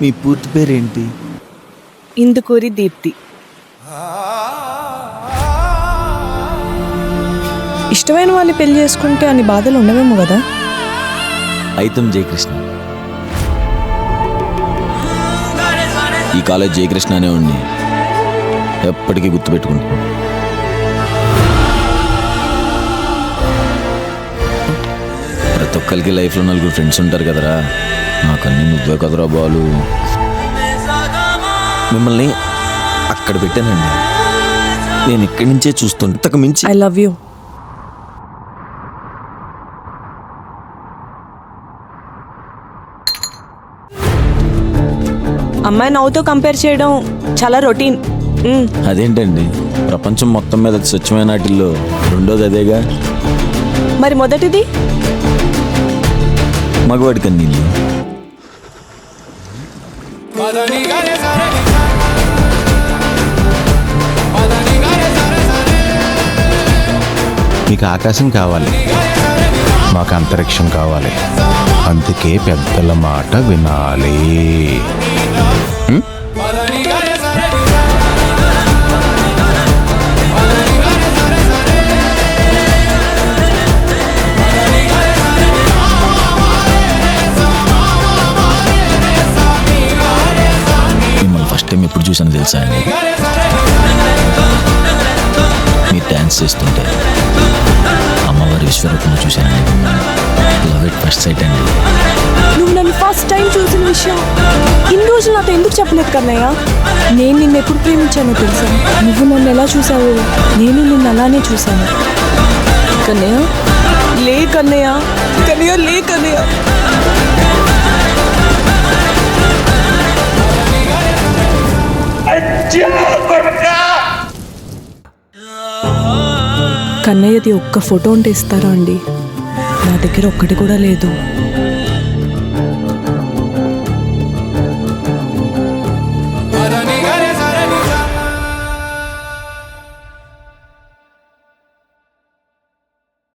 మీ పూర్తి పేరేంటి? ఇందుకూరి దీప్తి. ఇష్టమైన వాళ్ళని పెళ్లి చేసుకుంటే అన్ని బాధలు ఉండవేమో కదా. అయితం జయకృష్ణ. ఈ కాలేజ్ జయకృష్ణ అనే వాడిని ఎప్పటికీ గుర్తుపెట్టుకుంటా. ప్రతి ఒక్కరికి లైఫ్లో 4 ఫ్రెండ్స్ ఉంటారు కదరా, నాకన్నీ నువ్వే కదరా బాలు. మిమ్మల్ని అక్కడ పెట్టానండి, నేను ఇక్కడి నుంచే చూస్తుంటా. ఇంతకు మించి ఐ లవ్ యూ. అమ్మాయి నవ్వుతో కంపేర్ చేయడం చాలా రొటీన్. అదేంటండి, ప్రపంచం మొత్తం మీద స్వచ్ఛమైన వాటిల్లో రెండోది అదేగా. మరి మొదటిది మగవాడి కన్నీళ్ళు. మీకు ఆకాశం కావాలి, మాకు అంతరిక్షం కావాలి. అందుకే పెద్దల మాట వినాలి. మిమ్మల్ని ఫస్ట్ టైం ఎప్పుడు చూసాను తెలుసా అండి? మీరు డ్యాన్స్ చేస్తుంటే అమ్మవారి విశ్వరూపంలో చూశానండి. లవ్ ఎట్ ఫస్ట్ సైట్ అండి. నువ్వు నన్ను ఫస్ట్ టైం చూసిన విషయం ఇన్ని రోజులు నాతో ఎందుకు చెప్పలేదు కన్నయ్య? నేను నిన్ను ఎప్పుడు ప్రేమించానో తెలుసా? నువ్వు నన్ను ఎలా చూసావు, నేను నిన్ను అలానే చూశాను. కన్నయ్య లే, కన్నయ్య కన్నయ్య లే, కన్నయ్య. కన్నయ్యది ఒక్క ఫోటో ఉంటే ఇస్తారా అండి? నా దగ్గర ఒక్కటి కూడా లేదు.